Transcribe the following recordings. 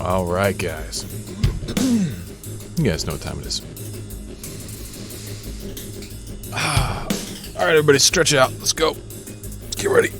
All right, guys. You guys know what time it is. All right, everybody, stretch out. Let's go. Let's get ready.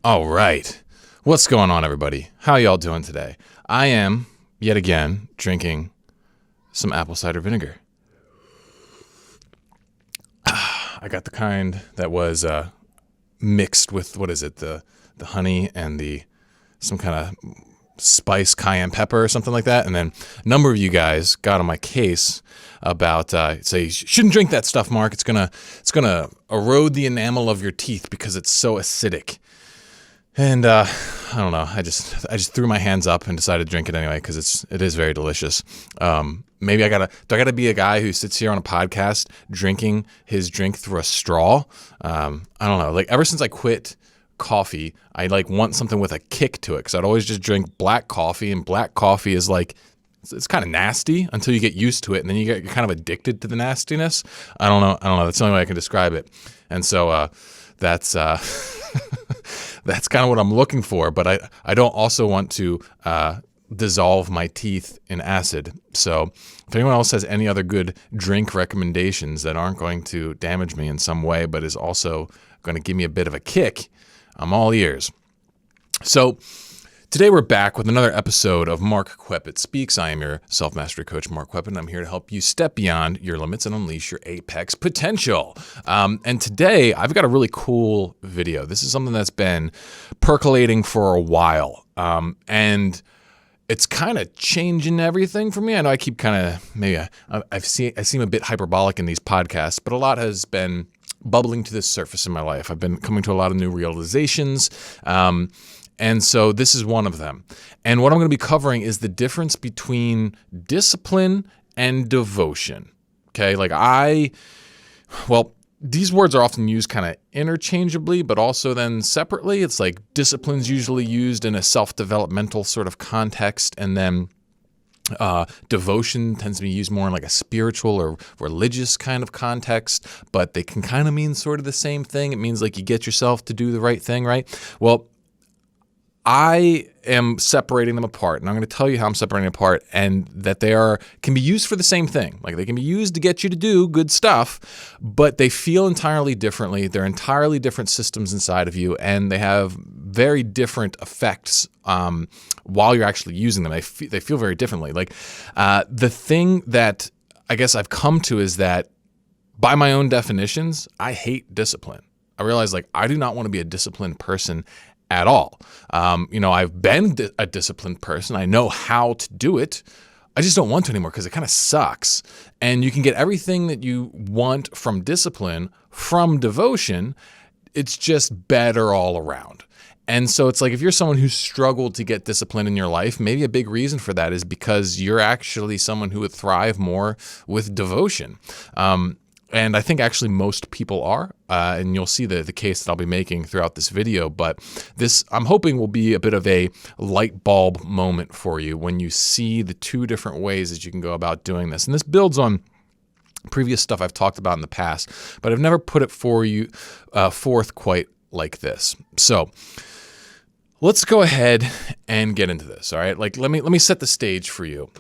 All right. What's going on, everybody? How y'all doing today? I am, yet again, drinking some apple cider vinegar. I got the kind that was mixed with, the honey and some kind of spice cayenne pepper or something like that. And then a number of you guys got on my case about say, you shouldn't drink that stuff, Mark. It's gonna erode the enamel of your teeth because it's so acidic. And I don't know. I just threw my hands up and decided to drink it anyway because it is very delicious. Maybe do I gotta be a guy who sits here on a podcast drinking his drink through a straw? I don't know. Like, ever since I quit coffee, I want something with a kick to it, because I'd always just drink black coffee, and black coffee is it's kind of nasty until you get used to it, and then you're kind of addicted to the nastiness. I don't know. That's the only way I can describe it. And so that's that's kind of what I'm looking for. But I don't also want to dissolve my teeth in acid. So if anyone else has any other good drink recommendations that aren't going to damage me in some way, but is also going to give me a bit of a kick, I'm all ears. So today we're back with another episode of Mark Kweppett Speaks. I am your self-mastery coach, Mark Kweppett, and I'm here to help you step beyond your limits and unleash your apex potential. And today I've got a really cool video. This is something that's been percolating for a while. And it's kind of changing everything for me. I know I keep I seem a bit hyperbolic in these podcasts, but a lot has been bubbling to the surface in my life. I've been coming to a lot of new realizations. And so this is one of them. And what I'm going to be covering is the difference between discipline and devotion. Okay. These words are often used kind of interchangeably, but also then separately. It's like discipline's usually used in a self-developmental sort of context, and then devotion tends to be used more in like a spiritual or religious kind of context, but they can kind of mean sort of the same thing. It means like you get yourself to do the right thing, right? Well, I am separating them apart, and I'm going to tell you how I'm separating them apart, and that can be used for the same thing. Like, they can be used to get you to do good stuff, but they feel entirely differently. They're entirely different systems inside of you, and they have very different effects while you're actually using them. They feel very differently. Like, the thing that I guess I've come to is that, by my own definitions, I hate discipline. I realize, I do not want to be a disciplined person at all. I've been a disciplined person. I know how to do it. I just don't want to anymore because it kind of sucks. And you can get everything that you want from discipline from devotion. It's just better all around. And so it's like, if you're someone who's struggled to get discipline in your life, maybe a big reason for that is because you're actually someone who would thrive more with devotion. And I think actually most people are, and you'll see the case that I'll be making throughout this video, but this, I'm hoping, will be a bit of a light bulb moment for you when you see the two different ways that you can go about doing this. And this builds on previous stuff I've talked about in the past, but I've never put it forth quite like this. So let's go ahead and get into this, all right? Let me set the stage for you.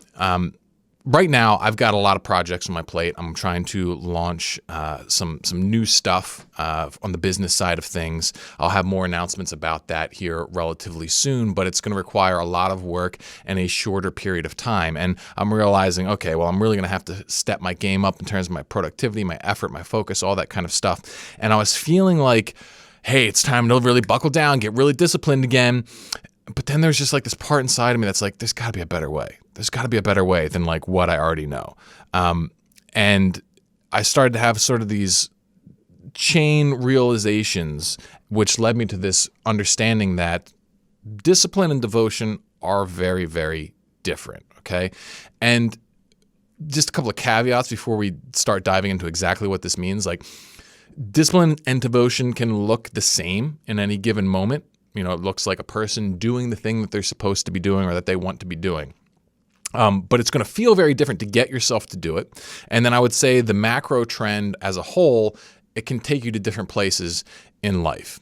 Right now, I've got a lot of projects on my plate. I'm trying to launch some new stuff on the business side of things. I'll have more announcements about that here relatively soon, but it's going to require a lot of work in a shorter period of time. And I'm realizing, okay, well, I'm really going to have to step my game up in terms of my productivity, my effort, my focus, all that kind of stuff. And I was feeling like, hey, it's time to really buckle down, get really disciplined again. But then there's just this part inside of me that's like, there's got to be a better way. There's got to be a better way than what I already know. And I started to have sort of these chain realizations, which led me to this understanding that discipline and devotion are very, very different, okay? And just a couple of caveats before we start diving into exactly what this means. Like, discipline and devotion can look the same in any given moment. It looks like a person doing the thing that they're supposed to be doing or that they want to be doing. But it's going to feel very different to get yourself to do it. And then I would say the macro trend as a whole, it can take you to different places in life.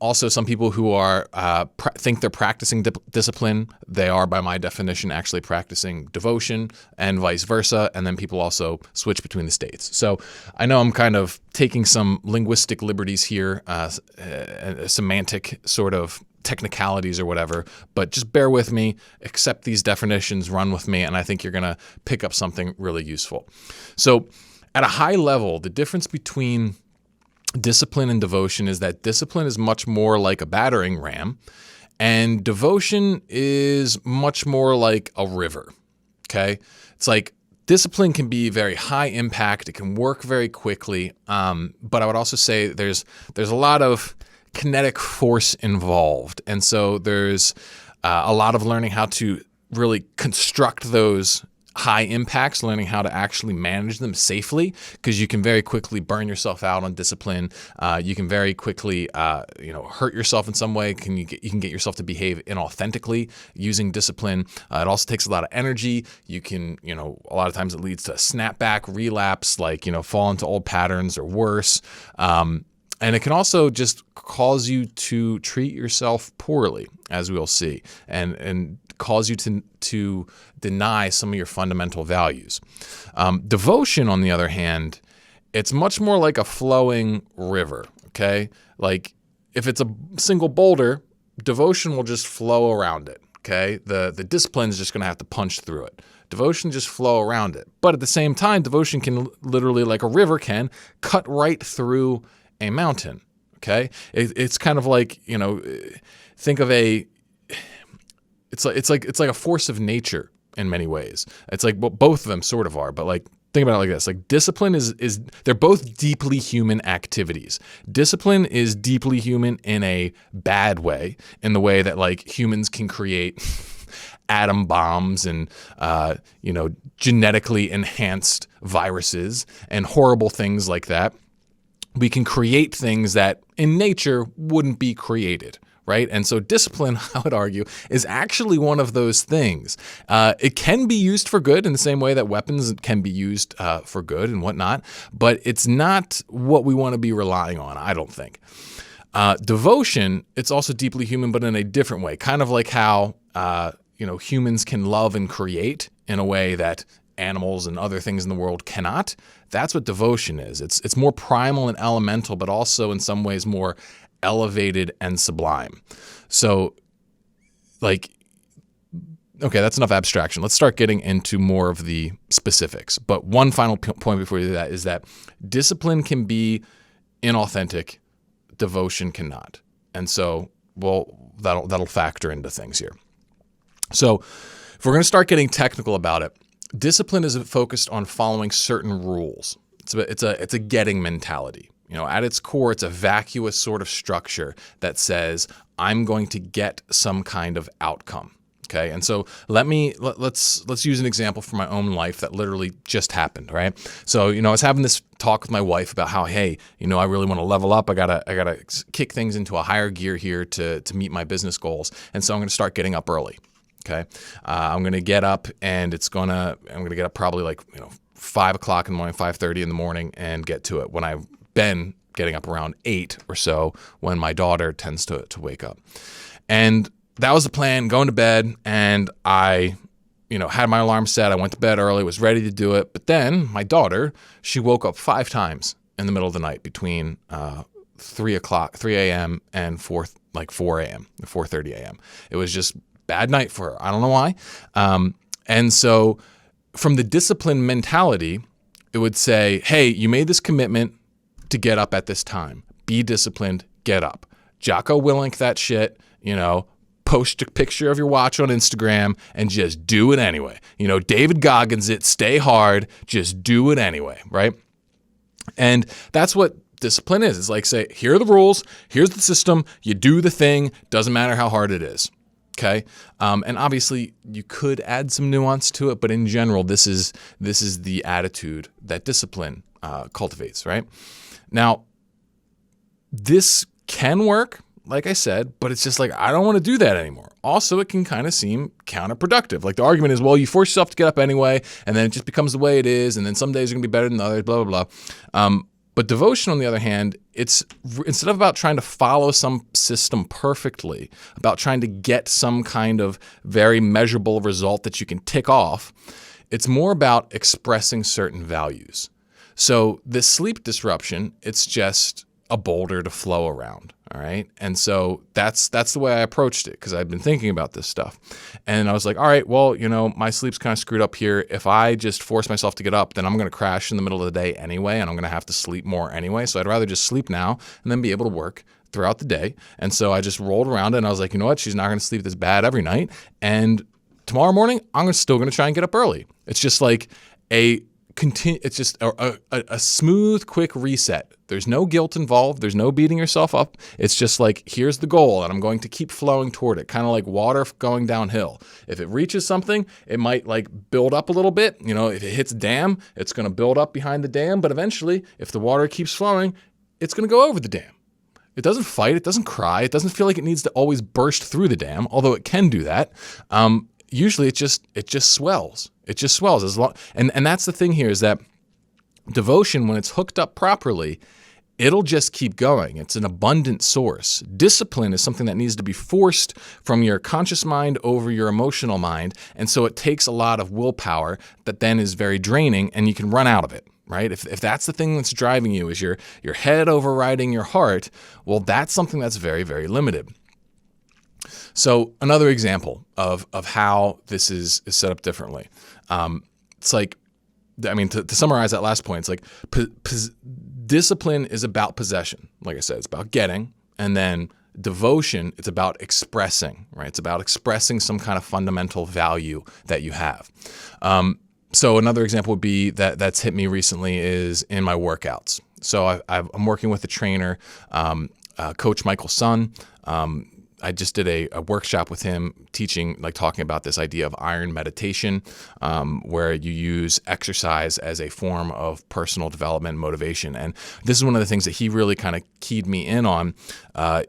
Also, some people who are think they're practicing discipline, they are, by my definition, actually practicing devotion, and vice versa. And then people also switch between the states. So I know I'm kind of taking some linguistic liberties here, semantic sort of technicalities or whatever, but just bear with me, accept these definitions, run with me, and I think you're going to pick up something really useful. So at a high level, the difference between discipline and devotion is that discipline is much more like a battering ram, and devotion is much more like a river, okay? It's like discipline can be very high impact, it can work very quickly, but I would also say there's a lot of kinetic force involved. And so there's a lot of learning how to really construct those high impacts, learning how to actually manage them safely, because you can very quickly burn yourself out on discipline. You can very quickly, hurt yourself in some way. You can get yourself to behave inauthentically using discipline. It also takes a lot of energy. You can, a lot of times it leads to a snapback, relapse, fall into old patterns or worse. And it can also just cause you to treat yourself poorly, as we'll see, and cause you to deny some of your fundamental values. Devotion, on the other hand, it's much more like a flowing river, okay? Like, if it's a single boulder, devotion will just flow around it, okay? The discipline is just going to have to punch through it. Devotion just flow around it. But at the same time, devotion can literally, like a river can, cut right through a mountain, okay? It's kind of like, think of it's like a force of nature in many ways. It's like, well, both of them sort of are, but like, think about it like this. Like, discipline is they're both deeply human activities. Discipline is deeply human in a bad way, in the way that like humans can create atom bombs and, genetically enhanced viruses and horrible things like that. We can create things that in nature wouldn't be created, right? And so discipline, I would argue, is actually one of those things. It can be used for good in the same way that weapons can be used for good and whatnot, but it's not what we want to be relying on, I don't think. Devotion, it's also deeply human, but in a different way, kind of like how humans can love and create in a way that animals and other things in the world cannot. That's what devotion is. It's more primal and elemental, but also in some ways more elevated and sublime. So, okay, that's enough abstraction. Let's start getting into more of the specifics. But one final point before we do that is that discipline can be inauthentic, devotion cannot. And so, that'll factor into things here. So, if we're going to start getting technical about it, discipline is focused on following certain rules. It's a getting mentality. At its core, it's a vacuous sort of structure that says, I'm going to get some kind of outcome. Okay. And so let's use an example from my own life that literally just happened. Right. So, I was having this talk with my wife about how, hey, I really want to level up. I gotta kick things into a higher gear here to meet my business goals. And so I'm going to start getting up early. Okay. I'm going to get up and I'm going to get up probably 5 o'clock in the morning, 5:30 in the morning, and get to it when I've been getting up around 8 or so when my daughter tends to wake up. And that was the plan, going to bed, and I, had my alarm set. I went to bed early, was ready to do it. But then my daughter, she woke up 5 times in the middle of the night between 3 a.m. and 4 a.m., 4:30 a.m. It was just bad night for her. I don't know why. And so from the discipline mentality, it would say, hey, you made this commitment to get up at this time. Be disciplined, get up. Jocko Willink that shit, post a picture of your watch on Instagram and just do it anyway. David Goggins it, stay hard, just do it anyway, right? And that's what discipline is. It's like, say, here are the rules, here's the system, you do the thing, doesn't matter how hard it is. Okay. And obviously you could add some nuance to it, but in general, this is the attitude that discipline cultivates, right? Now, this can work, like I said, but it's just like, I don't want to do that anymore. Also, it can kind of seem counterproductive. Like the argument is, well, you force yourself to get up anyway, and then it just becomes the way it is, and then some days are going to be better than others, blah, blah, blah. But devotion, on the other hand, it's instead of about trying to follow some system perfectly, about trying to get some kind of very measurable result that you can tick off, it's more about expressing certain values. So this sleep disruption, it's just a boulder to flow around, all right? And so that's the way I approached it, because I've been thinking about this stuff. And I was like, all right, well, my sleep's kind of screwed up here. If I just force myself to get up, then I'm going to crash in the middle of the day anyway, and I'm going to have to sleep more anyway. So I'd rather just sleep now and then be able to work throughout the day. And so I just rolled around it, and I was like, you know what? She's not going to sleep this bad every night. And tomorrow morning, I'm still going to try and get up early. It's just like it's just a smooth, quick reset. There's no guilt involved. There's no beating yourself up. It's just like, here's the goal, and I'm going to keep flowing toward it, kind of like water going downhill. If it reaches something, it might like build up a little bit. If it hits a dam, it's going to build up behind the dam, but eventually, if the water keeps flowing, it's going to go over the dam. It doesn't fight. It doesn't cry. It doesn't feel like it needs to always burst through the dam, although it can do that. Usually it just swells. It just swells and that's the thing here, is that devotion, when it's hooked up properly, it'll just keep going. It's an abundant source. Discipline is something that needs to be forced from your conscious mind over your emotional mind, and so it takes a lot of willpower that then is very draining, and you can run out of it. Right? If that's the thing that's driving you, is your head overriding your heart, well, that's something that's very, very limited. So another example of how this is set up differently. It's like, to summarize that last point, it's like discipline is about possession. Like I said, it's about getting, and then devotion, it's about expressing, right? It's about expressing some kind of fundamental value that you have. So another example would be that's hit me recently is in my workouts. So I'm working with a trainer, Coach Michael Sun. I just did a workshop with him talking about this idea of iron meditation, where you use exercise as a form of personal development and motivation. And this is one of the things that he really kind of keyed me in on,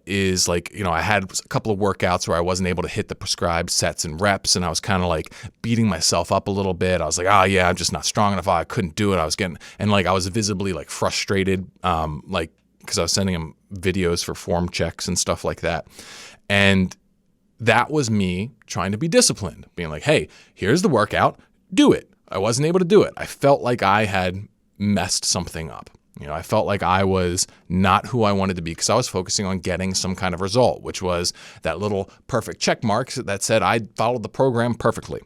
is I had a couple of workouts where I wasn't able to hit the prescribed sets and reps, and I was kind of like beating myself up a little bit. I was like, oh yeah, I'm just not strong enough. I couldn't do it. I was visibly like frustrated, because I was sending him videos for form checks and stuff like that. And that was me trying to be disciplined, being like, hey, here's the workout, do it. I wasn't able to do it. I felt like I had messed something up. I felt like I was not who I wanted to be, because I was focusing on getting some kind of result, which was that little perfect check mark that said I followed the program perfectly.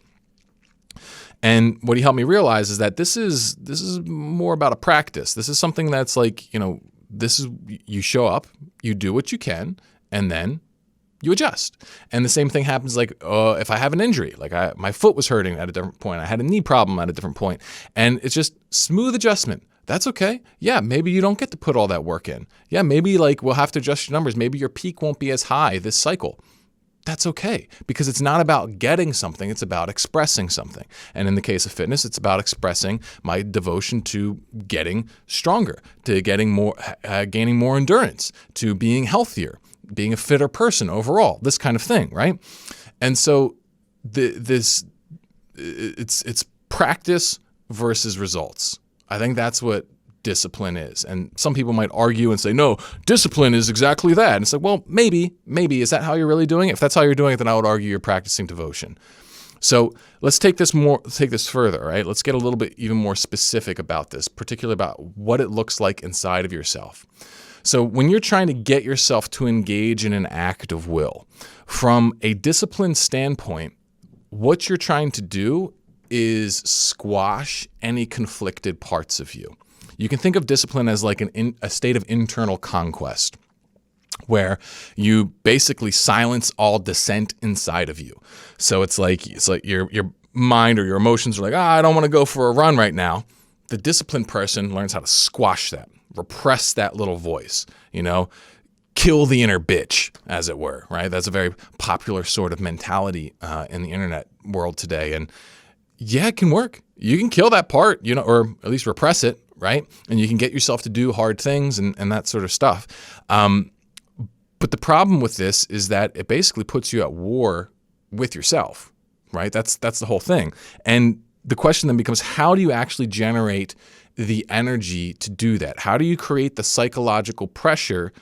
And what he helped me realize is that this is more about a practice. This is something that's like, you show up, you do what you can, and then you adjust. And the same thing happens if I have an injury, my foot was hurting at a different point, I had a knee problem at a different point, and it's just smooth adjustment. That's okay. Yeah, maybe you don't get to put all that work in. Yeah, maybe we'll have to adjust your numbers. Maybe your peak won't be as high this cycle. That's okay, because it's not about getting something, it's about expressing something. And in the case of fitness, it's about expressing my devotion to getting stronger, to gaining more endurance, to being healthier, being a fitter person overall, this kind of thing, right? And so it's practice versus results. I think that's what discipline is. And some people might argue and say, no, discipline is exactly that. And it's like, well, maybe, is that how you're really doing it? If that's how you're doing it, then I would argue you're practicing devotion. So let's take this further, right? Let's get a little bit even more specific about this, particularly about what it looks like inside of yourself. So when you're trying to get yourself to engage in an act of will, from a discipline standpoint, what you're trying to do is squash any conflicted parts of you. You can think of discipline as like a state of internal conquest. where you basically silence all dissent inside of you. So it's like your mind or your emotions are like, I don't want to go for a run right now. The disciplined person learns how to squash that, repress that little voice, kill the inner bitch, as it were, right? That's a very popular sort of mentality in the internet world today. And yeah, it can work. You can kill that part, or at least repress it, right? And you can get yourself to do hard things and that sort of stuff. But the problem with this is that it basically puts you at war with yourself, right? That's the whole thing. And the question then becomes, how do you actually generate the energy to do that? How do you create the psychological pressure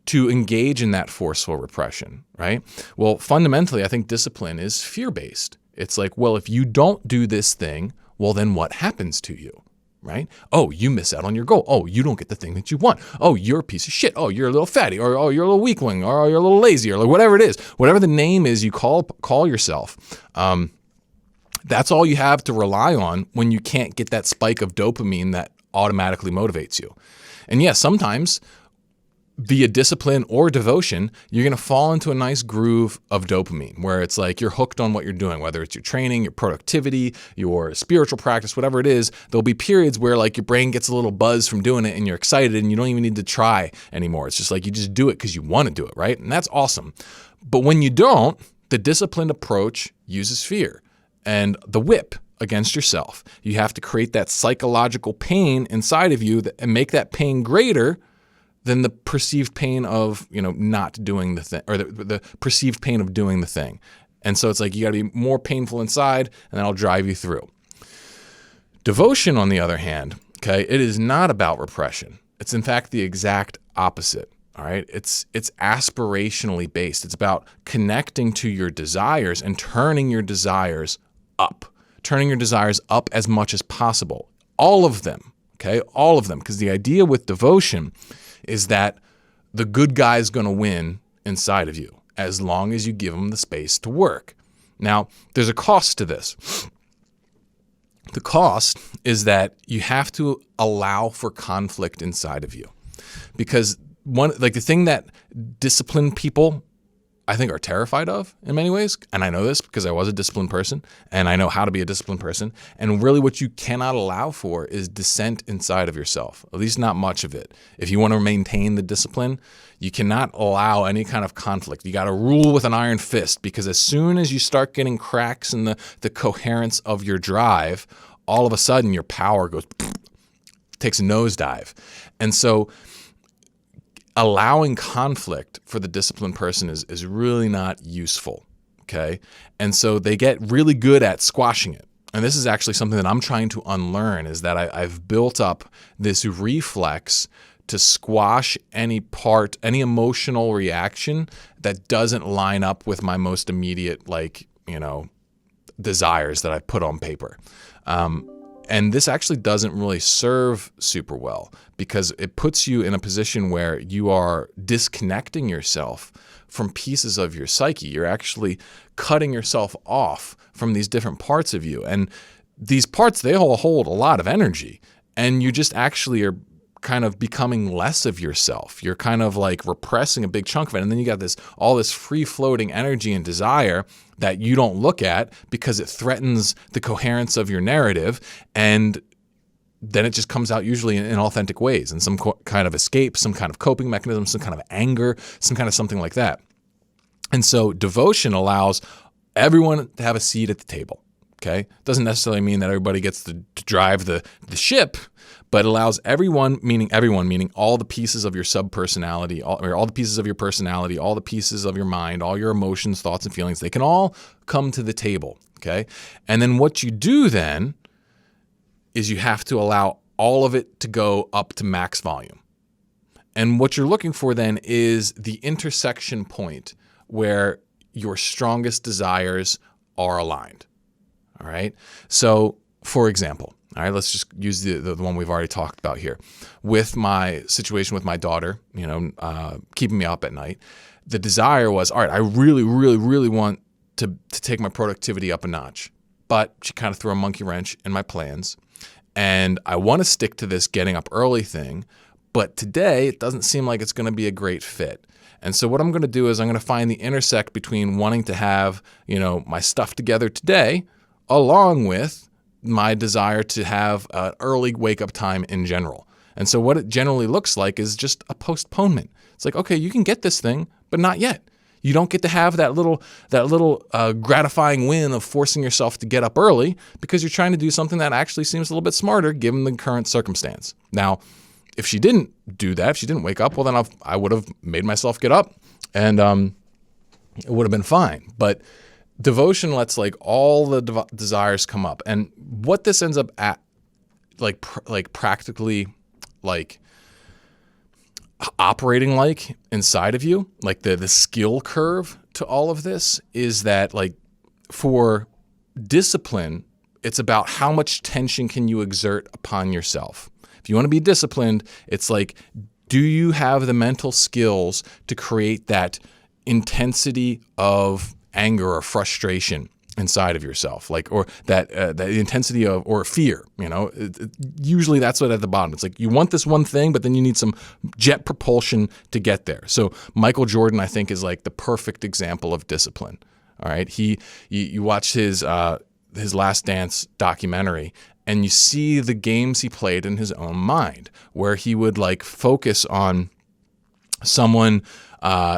to engage in that forceful repression, right? Well, fundamentally, I think discipline is fear-based. It's like, well, if you don't do this thing, well, then what happens to you? Right? Oh, you miss out on your goal. Oh, you don't get the thing that you want. Oh, you're a piece of shit. Oh, you're a little fatty, or oh, you're a little weakling, or oh, you're a little lazy, or like whatever it is, whatever the name is you call yourself. That's all you have to rely on when you can't get that spike of dopamine that automatically motivates you. And yes, sometimes via discipline or devotion, you're going to fall into a nice groove of dopamine where it's like you're hooked on what you're doing, whether it's your training, your productivity, your spiritual practice, whatever it is. There'll be periods where like your brain gets a little buzz from doing it and you're excited and you don't even need to try anymore. It's just like you just do it because you want to do it, right? And that's awesome. But when you don't, the disciplined approach uses fear and the whip against yourself. You have to create that psychological pain inside of you and make that pain greater than the perceived pain of, not doing the thing, or the perceived pain of doing the thing. And so it's like you got to be more painful inside, and that'll drive you through. Devotion, on the other hand, okay, it is not about repression. It's in fact the exact opposite. All right, it's aspirationally based. It's about connecting to your desires and turning your desires up as much as possible. All of them, okay, all of them, because the idea with devotion is that the good guy's going to win inside of you as long as you give him the space to work. Now, there's a cost to this. The cost is that you have to allow for conflict inside of you. Because the thing that disciplined people, I think, are terrified of in many ways, and I know this because I was a disciplined person, and I know how to be a disciplined person, and really what you cannot allow for is dissent inside of yourself, at least not much of it. If you want to maintain the discipline, you cannot allow any kind of conflict. You got to rule with an iron fist, because as soon as you start getting cracks in the coherence of your drive, all of a sudden your power goes, takes a nosedive. And so allowing conflict for the disciplined person is really not useful, okay? And so they get really good at squashing it. And this is actually something that I'm trying to unlearn, is that I've built up this reflex to squash any emotional reaction that doesn't line up with my most immediate, desires that I put on paper. And this actually doesn't really serve super well, because it puts you in a position where you are disconnecting yourself from pieces of your psyche. You're actually cutting yourself off from these different parts of you. And these parts, they all hold a lot of energy. And you just actually are kind of becoming less of yourself. You're kind of like repressing a big chunk of it. And then you got all this free-floating energy and desire that you don't look at because it threatens the coherence of your narrative. And then it just comes out usually in inauthentic ways, in some kind of escape, some kind of coping mechanism, some kind of anger, some kind of something like that. And so devotion allows everyone to have a seat at the table. Okay, doesn't necessarily mean that everybody gets to drive the ship, but allows everyone, meaning all the pieces of your subpersonality, all the pieces of your personality, all the pieces of your mind, all your emotions, thoughts, and feelings, they can all come to the table. Okay, and then what you do then is you have to allow all of it to go up to max volume. And what you're looking for then is the intersection point where your strongest desires are aligned. All right. So, for example, all right, let's just use the one we've already talked about here. With my situation with my daughter, keeping me up at night, the desire was, all right, I really, really, really want to take my productivity up a notch. But she kind of threw a monkey wrench in my plans. And I want to stick to this getting up early thing, but today it doesn't seem like it's going to be a great fit. And so what I'm going to do is I'm going to find the intersect between wanting to have, my stuff together today, along with my desire to have an early wake up time in general. And so what it generally looks like is just a postponement. It's like, okay, you can get this thing, but not yet. You don't get to have that little gratifying win of forcing yourself to get up early because you're trying to do something that actually seems a little bit smarter given the current circumstance. Now, if she didn't do that, if she didn't wake up, well, then I would have made myself get up and it would have been fine. But devotion lets like all the desires come up. And what this ends up at, practically operating like inside of you, like the skill curve to all of this is that for discipline, it's about how much tension can you exert upon yourself. If you want to be disciplined, it's like, do you have the mental skills to create that intensity of anger or frustration inside of yourself, or that intensity of or fear? Usually that's what at the bottom. It's like you want this one thing, but then you need some jet propulsion to get there. So Michael Jordan, I think, is like the perfect example of discipline. All right, you watch his Last Dance documentary, and you see the games he played in his own mind, where he would focus on someone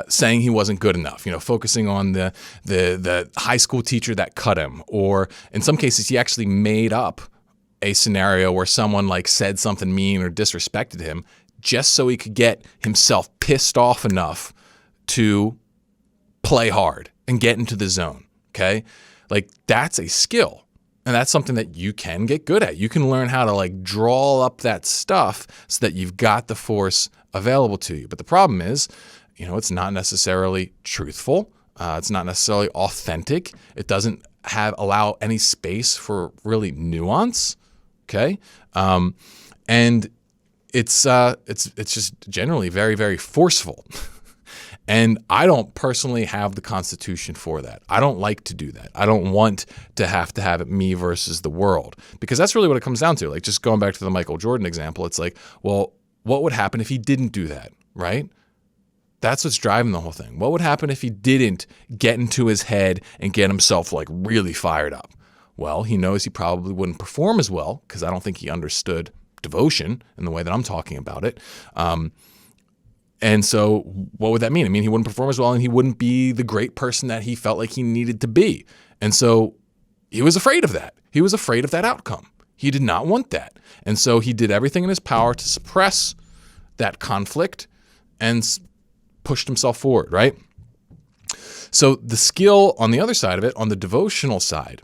saying he wasn't good enough, focusing on the high school teacher that cut him, or in some cases he actually made up a scenario where someone said something mean or disrespected him just so he could get himself pissed off enough to play hard and get into the zone. Okay, that's a skill. And that's something that you can get good at. You can learn how to draw up that stuff so that you've got the force available to you. But the problem is, it's not necessarily truthful. It's not necessarily authentic. It doesn't allow any space for really nuance. Okay, and it's just generally very, very forceful. And I don't personally have the constitution for that. I don't like to do that. I don't want to have it me versus the world, because that's really what it comes down to. Just going back to the Michael Jordan example, it's like, well, what would happen if he didn't do that, right? That's what's driving the whole thing. What would happen if he didn't get into his head and get himself really fired up? Well, he knows he probably wouldn't perform as well, because I don't think he understood devotion in the way that I'm talking about it. And so what would that mean? I mean, he wouldn't perform as well, and he wouldn't be the great person that he felt like he needed to be. And so he was afraid of that. He was afraid of that outcome. He did not want that. And so he did everything in his power to suppress that conflict and pushed himself forward, right? So the skill on the other side of it, on the devotional side,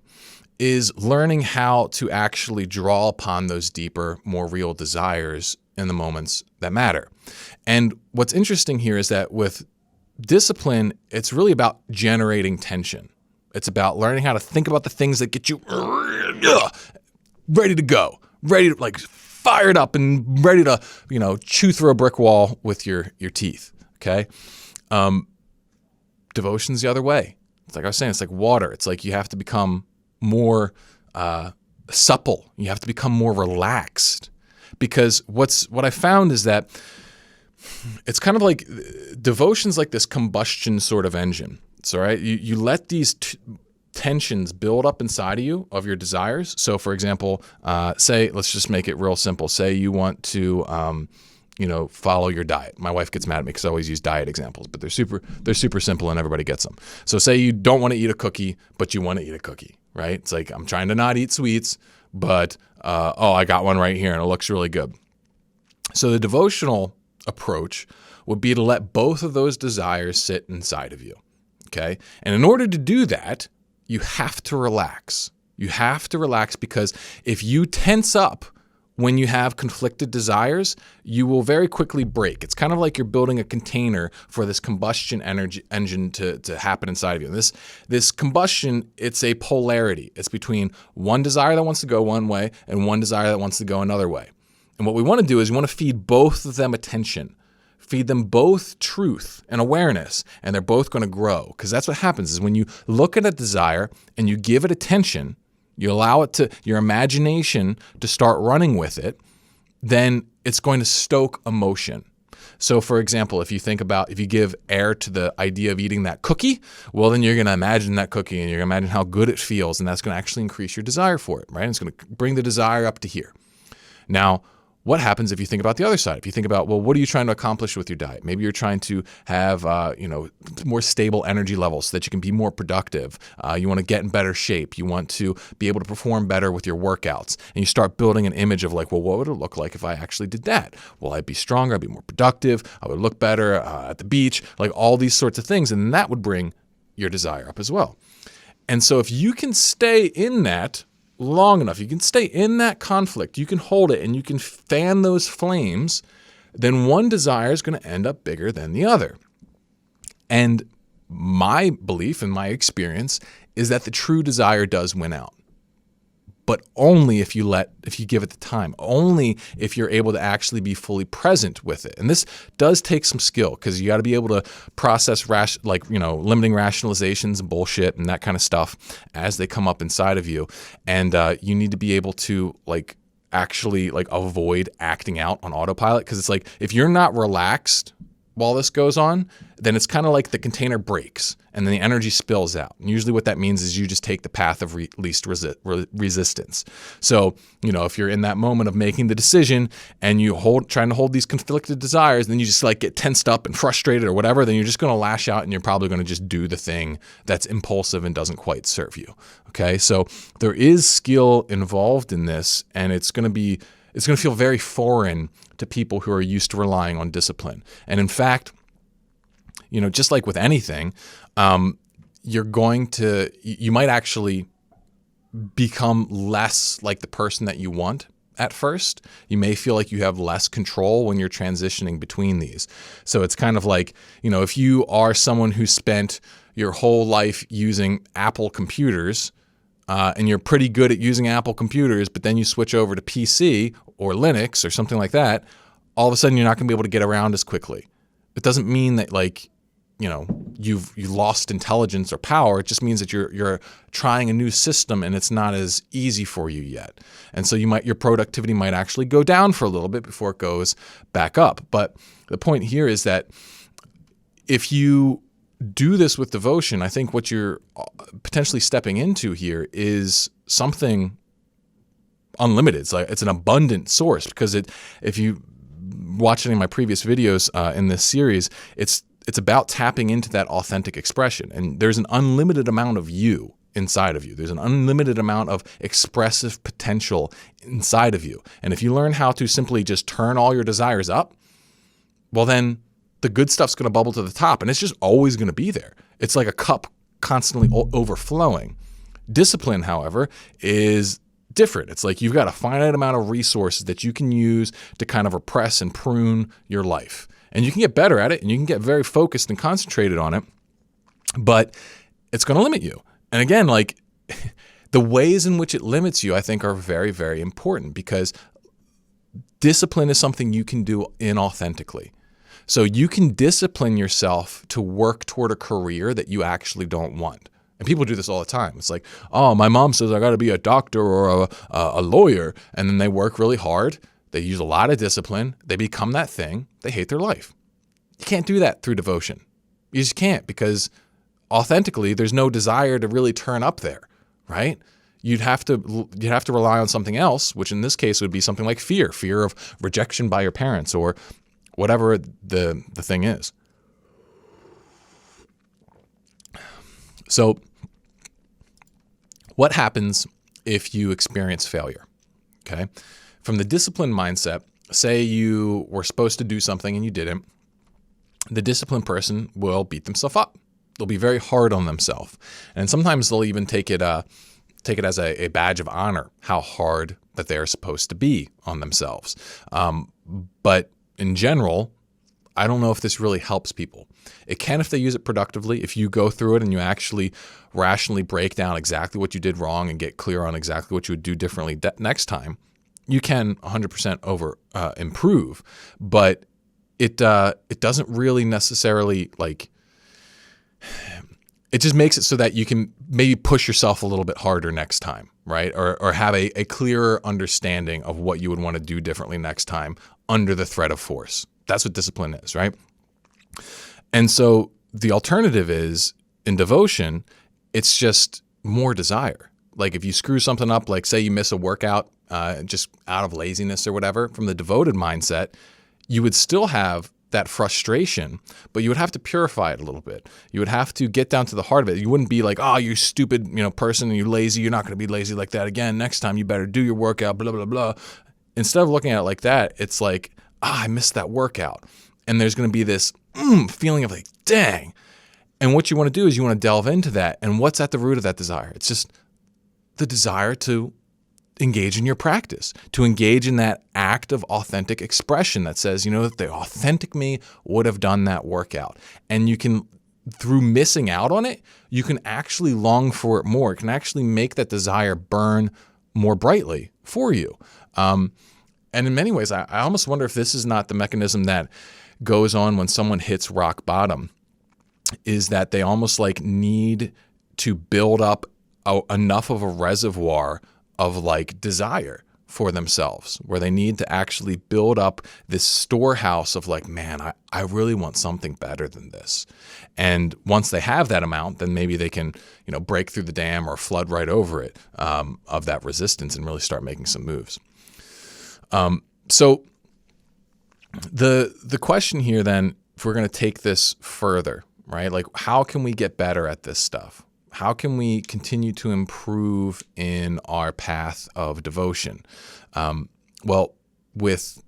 is learning how to actually draw upon those deeper, more real desires in the moments that matter. And what's interesting here is that with discipline, it's really about generating tension. It's about learning how to think about the things that get you ready to go, ready to fired up and ready to, chew through a brick wall with your teeth. Okay. Devotion's the other way. It's like I was saying, it's like water. It's like you have to become more supple. You have to become more relaxed. Because what I found is that it's kind of like devotion's like this combustion sort of engine. It's all right. You let these tensions build up inside of you of your desires. So, for example, say, let's just make it real simple. Say you want to, follow your diet. My wife gets mad at me because I always use diet examples, but they're super simple and everybody gets them. So, say you don't want to eat a cookie, but you want to eat a cookie, right? It's like, I'm trying to not eat sweets, but I got one right here and it looks really good. So the devotional approach would be to let both of those desires sit inside of you, okay? And in order to do that, you have to relax. You have to relax, because if you tense up when you have conflicted desires, you will very quickly break. It's kind of like you're building a container for this combustion engine to happen inside of you. And this combustion, it's a polarity. It's between one desire that wants to go one way and one desire that wants to go another way. And what we want to do is we want to feed both of them attention, feed them both truth and awareness, and they're both going to grow. Because that's what happens is when you look at a desire and you give it attention, you allow it to your imagination to start running with it, then it's going to stoke emotion. So for example, if you give air to the idea of eating that cookie, well, then you're going to imagine that cookie and you're going to imagine how good it feels. And that's going to actually increase your desire for it, right? It's going to bring the desire up to here. Now, what happens if you think about the other side? If you think about, well, what are you trying to accomplish with your diet? Maybe you're trying to have, more stable energy levels so that you can be more productive. You want to get in better shape. You want to be able to perform better with your workouts. And you start building an image of like, well, what would it look like if I actually did that? Well, I'd be stronger. I'd be more productive. I would look better at the beach, like all these sorts of things. And that would bring your desire up as well. And so if you can stay in that long enough, you can stay in that conflict, you can hold it and you can fan those flames, then one desire is going to end up bigger than the other. And my belief and my experience is that the true desire does win out. But only if you give it the time, only if you're able to actually be fully present with it. And this does take some skill because you got to be able to process limiting rationalizations and bullshit and that kind of stuff as they come up inside of you. And you need to be able to actually avoid acting out on autopilot, because it's like if you're not relaxed while this goes on, then it's kind of like the container breaks and then the energy spills out. And usually what that means is you just take the path of least resistance. So, if you're in that moment of making the decision and trying to hold these conflicted desires, then you just get tensed up and frustrated or whatever, then you're just going to lash out and you're probably going to just do the thing that's impulsive and doesn't quite serve you. Okay. So there is skill involved in this, and it's going to feel very foreign to people who are used to relying on discipline. And in fact, just like with anything, you might actually become less like the person that you want at first. You may feel like you have less control when you're transitioning between these. So it's kind of like, if you are someone who spent your whole life using Apple computers, and you're pretty good at using Apple computers, but then you switch over to PC or Linux or something like that, all of a sudden you're not going to be able to get around as quickly. It doesn't mean that you've lost intelligence or power. It just means that you're trying a new system and it's not as easy for you yet. And so your productivity might actually go down for a little bit before it goes back up. But the point here is that if you do this with devotion, I think what you're potentially stepping into here is something unlimited. It's an abundant source, because if you watch any of my previous videos in this series, it's about tapping into that authentic expression. And there's an unlimited amount of you inside of you. There's an unlimited amount of expressive potential inside of you. And if you learn how to simply just turn all your desires up, well, then the good stuff's going to bubble to the top, and it's just always going to be there. It's like a cup constantly overflowing. Discipline, however, is different. It's like you've got a finite amount of resources that you can use to kind of repress and prune your life. And you can get better at it, and you can get very focused and concentrated on it, but it's going to limit you. And again, the ways in which it limits you, I think, are very, very important, because discipline is something you can do inauthentically. So you can discipline yourself to work toward a career that you actually don't want. And people do this all the time. It's like, oh, my mom says I got to be a doctor or a lawyer. And then they work really hard. They use a lot of discipline. They become that thing. They hate their life. You can't do that through devotion. You just can't, because authentically, there's no desire to really turn up there, right? You'd have to rely on something else, which in this case would be something like fear of rejection by your parents or whatever the thing is. So what happens if you experience failure? Okay. From the disciplined mindset, say you were supposed to do something and you didn't, the disciplined person will beat themselves up. They'll be very hard on themselves. And sometimes they'll even take it as a badge of honor, how hard that they're supposed to be on themselves. But in general, I don't know if this really helps people. It can if they use it productively. If you go through it and you actually rationally break down exactly what you did wrong and get clear on exactly what you would do differently next time, you can 100% improve. But it doesn't really necessarily it just makes it so that you can maybe push yourself a little bit harder next time, right? Or have a clearer understanding of what you would want to do differently next time under the threat of force. That's what discipline is, right? And so the alternative is, in devotion, it's just more desire. Like if you screw something up, like say you miss a workout just out of laziness or whatever, from the devoted mindset, you would still have that frustration, but you would have to purify it a little bit. You would have to get down to the heart of it. You wouldn't be like, oh, you stupid, person, and you're lazy. You're not going to be lazy like that again. Next time you better do your workout, blah, blah, blah. Instead of looking at it like that, it's like, I missed that workout. And there's going to be this feeling of like, dang. And what you want to do is you want to delve into that. And what's at the root of that desire? It's just the desire to engage in your practice, to engage in that act of authentic expression that says, that the authentic me would have done that workout. And you can, through missing out on it, you can actually long for it more. It can actually make that desire burn more brightly for you. And in many ways, I almost wonder if this is not the mechanism that goes on when someone hits rock bottom, is that they almost like need to build up enough of a reservoir of like desire for themselves, where they need to actually build up this storehouse of like, man, I really want something better than this. And once they have that amount, then maybe they can, break through the dam or flood right over it of that resistance and really start making some moves. So the question here then, if we're going to take this further, right? Like, how can we get better at this stuff? How can we continue to improve in our path of devotion? Well, with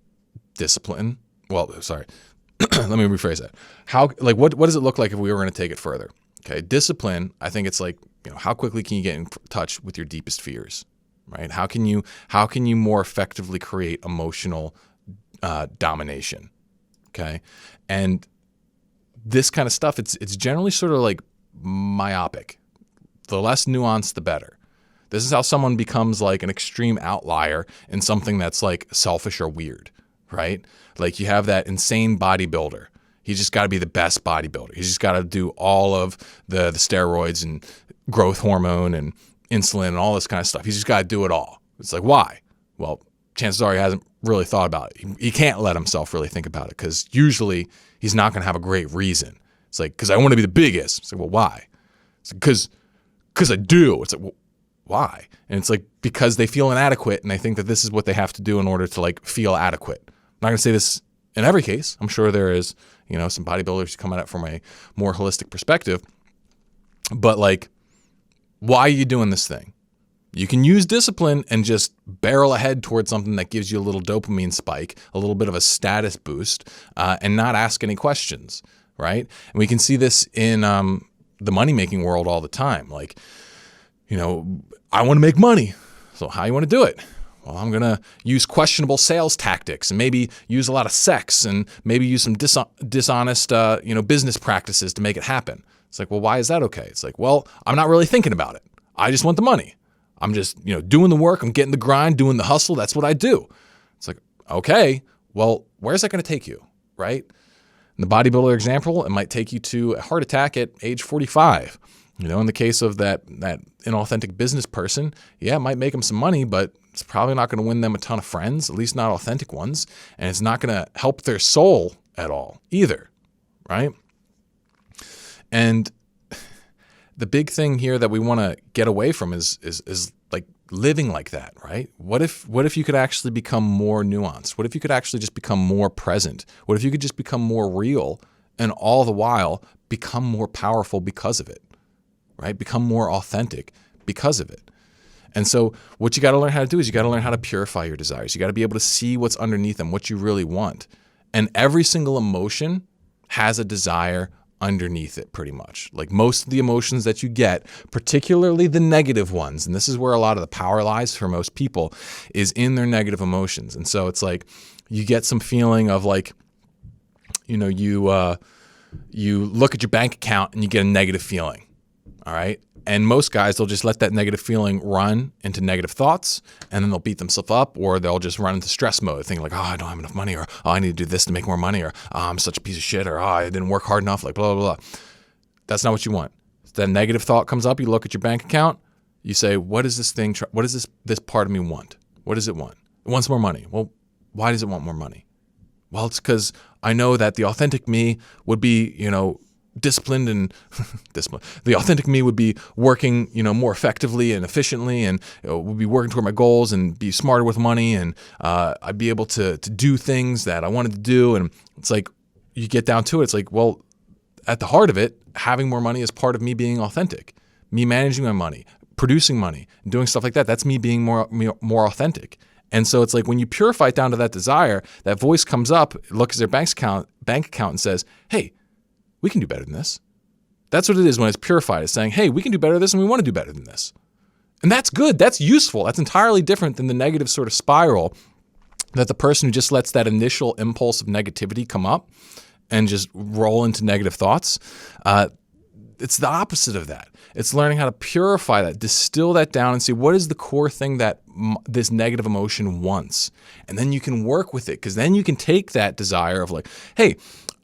discipline. Well, sorry. Let me rephrase that. What does it look like if we were going to take it further? Okay, discipline. I think it's like, how quickly can you get in touch with your deepest fears, right? How can you more effectively create emotional domination? Okay, and this kind of stuff, it's generally sort of like myopic. The less nuanced, the better. This is how someone becomes like an extreme outlier in something that's like selfish or weird, right? Like you have that insane bodybuilder. He's just got to be the best bodybuilder. He's just got to do all of the steroids and growth hormone and insulin and all this kind of stuff. He's just got to do it all. It's like, why? Well, chances are he hasn't really thought about it. He can't let himself really think about it because usually he's not going to have a great reason. It's like, because I want to be the biggest. It's like, well, why? It's like, because I do. It's like, well, why? And it's like, because they feel inadequate and they think that this is what they have to do in order to like feel adequate. I'm not going to say this in every case. I'm sure there is, some bodybuilders who come at it from a more holistic perspective. But like, why are you doing this thing? You can use discipline and just barrel ahead towards something that gives you a little dopamine spike, a little bit of a status boost, and not ask any questions, right? And we can see this in the money-making world all the time. Like, I want to make money. So how you want to do it? Well, I'm going to use questionable sales tactics and maybe use a lot of sex and maybe use some dishonest, business practices to make it happen. It's like, well, why is that okay? It's like, well, I'm not really thinking about it. I just want the money. I'm just, doing the work. I'm getting the grind, doing the hustle. That's what I do. It's like, okay, well, where's that going to take you, right? In the bodybuilder example, it might take you to a heart attack at age 45. In the case of that inauthentic business person, yeah, it might make them some money, but it's probably not going to win them a ton of friends, at least not authentic ones, and it's not going to help their soul at all either, right? And the big thing here that we want to get away from is like living like that, right? What if you could actually become more nuanced? What if you could actually just become more present? What if you could just become more real and all the while become more powerful because of it, right? Become more authentic because of it. And so what you got to learn how to do is you got to learn how to purify your desires. You got to be able to see what's underneath them, what you really want. And every single emotion has a desire underneath it pretty much. Like most of the emotions that you get, particularly the negative ones, and this is where a lot of the power lies for most people, is in their negative emotions. And so it's like you get some feeling of like, you look at your bank account and you get a negative feeling. All right. And most guys, they'll just let that negative feeling run into negative thoughts, and then they'll beat themselves up, or they'll just run into stress mode, thinking like, oh, I don't have enough money, or oh, I need to do this to make more money, or oh, I'm such a piece of shit, or oh, I didn't work hard enough, like blah, blah, blah. That's not what you want. That negative thought comes up, you look at your bank account, You say, what is this thing? What does this part of me want? What does it want? It wants more money. Well, why does it want more money? Well, it's because I know that the authentic me would be, disciplined and disciplined. The authentic me would be working, more effectively and efficiently, and would be working toward my goals and be smarter with money, and I'd be able to do things that I wanted to do. And it's like, you get down to it, it's like, well, at the heart of it, having more money is part of me being authentic, me managing my money, producing money, and doing stuff like that. That's me being more authentic. And so it's like when you purify it down to that desire, that voice comes up, looks at their bank account and says, hey, we can do better than this. That's what it is when it's purified. It's saying, hey, we can do better than this and we want to do better than this. And that's good. That's useful. That's entirely different than the negative sort of spiral that the person who just lets that initial impulse of negativity come up and just roll into negative thoughts. It's the opposite of that. It's learning how to purify that, distill that down and see what is the core thing that this negative emotion wants. And then you can work with it, because then you can take that desire of like, hey,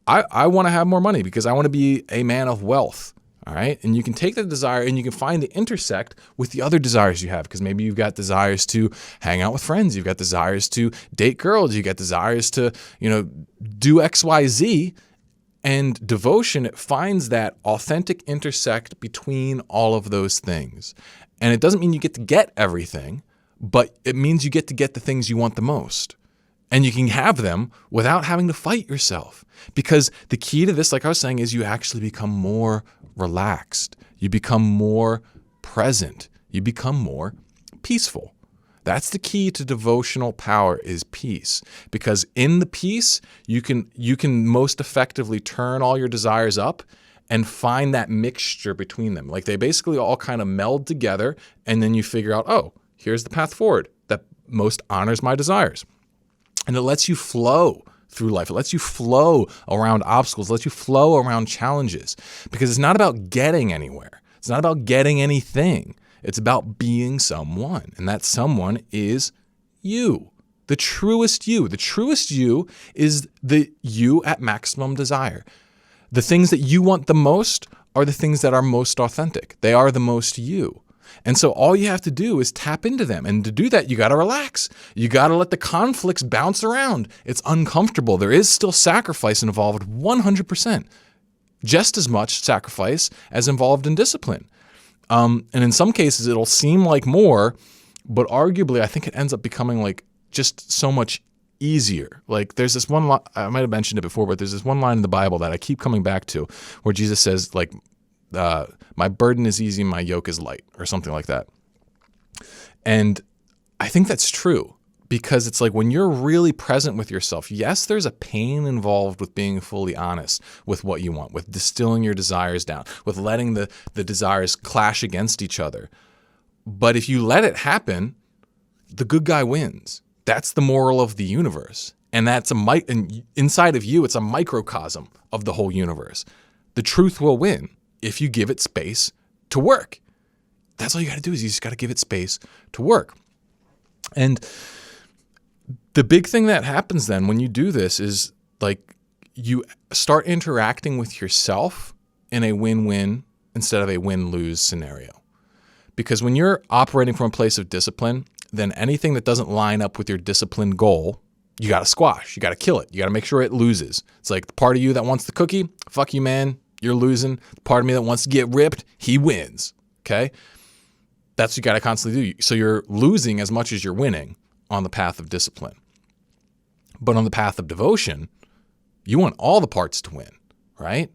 I want to have more money because I want to be a man of wealth. All right. And you can take that desire and you can find the intersect with the other desires you have, because maybe you've got desires to hang out with friends. You've got desires to date girls. You've got desires to, do X, Y, Z. And devotion, it finds that authentic intersect between all of those things. And it doesn't mean you get to get everything, but it means you get to get the things you want the most. And you can have them without having to fight yourself. Because the key to this, like I was saying, is you actually become more relaxed. You become more present. You become more peaceful. That's the key to devotional power, is peace. Because in the peace, you can most effectively turn all your desires up and find that mixture between them. Like they basically all kind of meld together, and then you figure out, oh, here's the path forward that most honors my desires. And it lets you flow through life. It lets you flow around obstacles, lets you flow around challenges, because it's not about getting anywhere. It's not about getting anything. It's about being someone, and that someone is you, the truest you. The truest you is the you at maximum desire. The things that you want the most are the things that are most authentic. They are the most you. And so all you have to do is tap into them. And to do that, you got to relax. You got to let the conflicts bounce around. It's uncomfortable. There is still sacrifice involved 100%. Just as much sacrifice as involved in discipline. And in some cases, it'll seem like more, but arguably, I think it ends up becoming like just so much easier. Like there's this one line, I might have mentioned it before, but there's this one line in the Bible that I keep coming back to where Jesus says, like, my burden is easy, my yoke is light, or something like that. And I think that's true, because it's like when you're really present with yourself, yes, there's a pain involved with being fully honest with what you want, with distilling your desires down, with letting the desires clash against each other. But if you let it happen, the good guy wins. That's the moral of the universe. And that's and inside of you, it's a microcosm of the whole universe. The truth will win if you give it space to work. That's all you got to do, is you just got to give it space to work. And the big thing that happens then when you do this is like you start interacting with yourself in a win-win instead of a win-lose scenario. Because when you're operating from a place of discipline, then anything that doesn't line up with your discipline goal, you got to squash. You got to kill it. You got to make sure it loses. It's like the part of you that wants the cookie, fuck you, man. You're losing. The part of me that wants to get ripped, he wins. Okay? That's what you got to constantly do. So you're losing as much as you're winning on the path of discipline. But on the path of devotion, you want all the parts to win, right?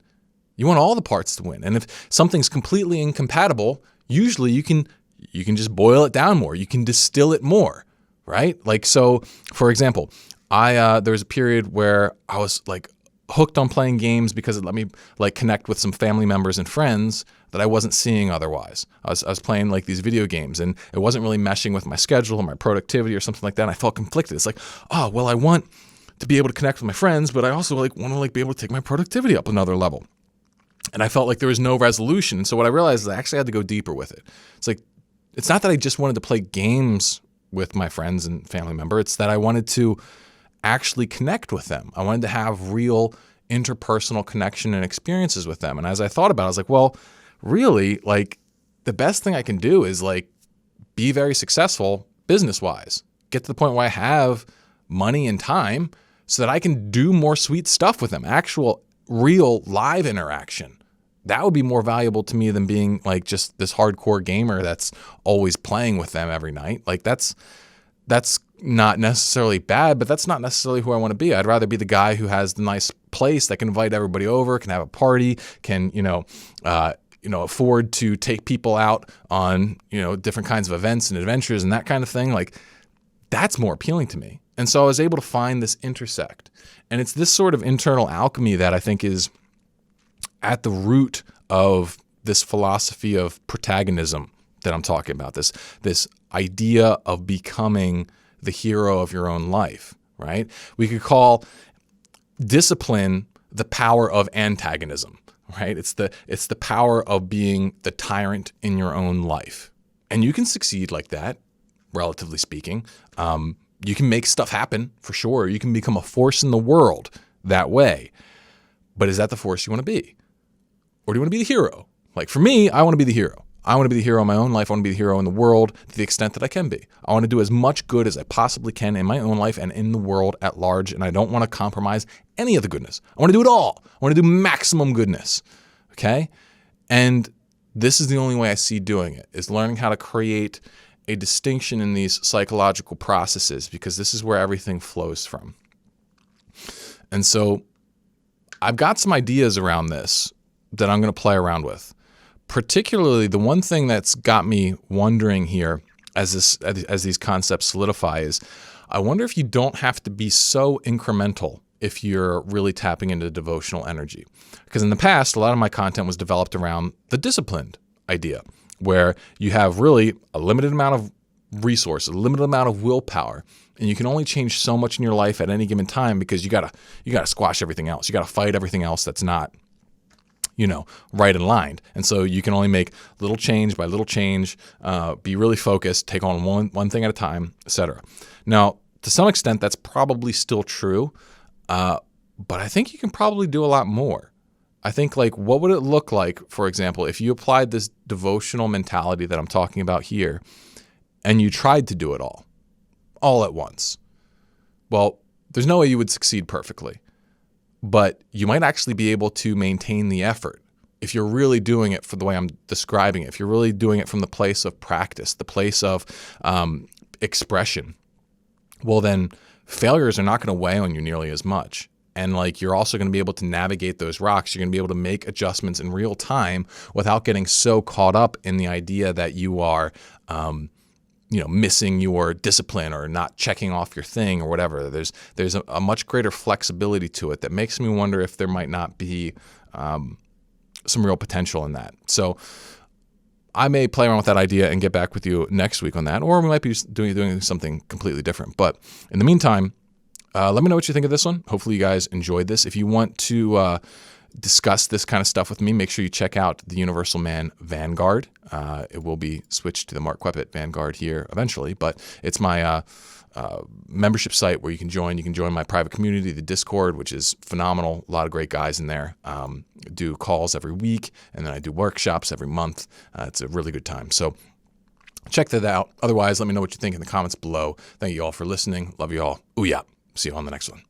You want all the parts to win. And if something's completely incompatible, usually you can just boil it down more. You can distill it more, right? Like, so for example, there was a period where I was like hooked on playing games because it let me like connect with some family members and friends that I wasn't seeing otherwise. I was playing like these video games, and it wasn't really meshing with my schedule or my productivity or something like that. And I felt conflicted. It's like, oh, well, I want to be able to connect with my friends, but I also like want to like be able to take my productivity up another level. And I felt like there was no resolution. And so what I realized is I actually had to go deeper with it. It's like, it's not that I just wanted to play games with my friends and family members. It's that I wanted to actually connect with them. I wanted to have real interpersonal connection and experiences with them. And as I thought about it, I was like, well, really, like the best thing I can do is like be very successful business-wise, get to the point where I have money and time so that I can do more sweet stuff with them, actual, real, live interaction. That would be more valuable to me than being like just this hardcore gamer that's always playing with them every night. Like that's not necessarily bad, but that's not necessarily who I want to be. I'd rather be the guy who has the nice place that can invite everybody over, can have a party, can, afford to take people out on, different kinds of events and adventures and that kind of thing. Like that's more appealing to me. And so I was able to find this intersect. And it's this sort of internal alchemy that I think is at the root of this philosophy of protagonism that I'm talking about, this idea of becoming the hero of your own life, right? We could call discipline the power of antagonism, right? It's the power of being the tyrant in your own life. And you can succeed like that, relatively speaking. You can make stuff happen for sure. You can become a force in the world that way. But is that the force you want to be? Or do you want to be the hero? Like for me, I want to be the hero. I want to be the hero in my own life. I want to be the hero in the world to the extent that I can be. I want to do as much good as I possibly can in my own life and in the world at large. And I don't want to compromise any of the goodness. I want to do it all. I want to do maximum goodness. Okay? And this is the only way I see doing it, is learning how to create a distinction in these psychological processes, because this is where everything flows from. And so I've got some ideas around this that I'm going to play around with. Particularly, the one thing that's got me wondering here as these concepts solidify is, I wonder if you don't have to be so incremental if you're really tapping into devotional energy. Because in the past, a lot of my content was developed around the disciplined idea, where you have really a limited amount of resource, a limited amount of willpower, and you can only change so much in your life at any given time because you gotta squash everything else. You gotta fight everything else that's not right in line. And so you can only make little change by little change, be really focused, take on one thing at a time, etc. Now, to some extent, that's probably still true, but I think you can probably do a lot more. I think, like, what would it look like, for example, if you applied this devotional mentality that I'm talking about here, and you tried to do it all at once? Well, there's no way you would succeed perfectly. But you might actually be able to maintain the effort if you're really doing it for the way I'm describing it, if you're really doing it from the place of practice, the place of expression. Well, then failures are not going to weigh on you nearly as much. And like, you're also going to be able to navigate those rocks. You're going to be able to make adjustments in real time without getting so caught up in the idea that you are missing your discipline or not checking off your thing or whatever. There's a much greater flexibility to it that makes me wonder if there might not be some real potential in that. So I may play around with that idea and get back with you next week on that, or we might be doing something completely different. But in the meantime, let me know what you think of this one. Hopefully you guys enjoyed this. If you want to discuss this kind of stuff with me, make sure you check out the Universal Man Vanguard. It will be switched to the Mark Kweppet Vanguard here eventually, but it's my membership site where you can join. You can join my private community, the Discord, which is phenomenal. A lot of great guys in there. Do calls every week, and then I do workshops every month. It's a really good time. So check that out. Otherwise, let me know what you think in the comments below. Thank you all for listening. Love you all. Ooh yeah. See you on the next one.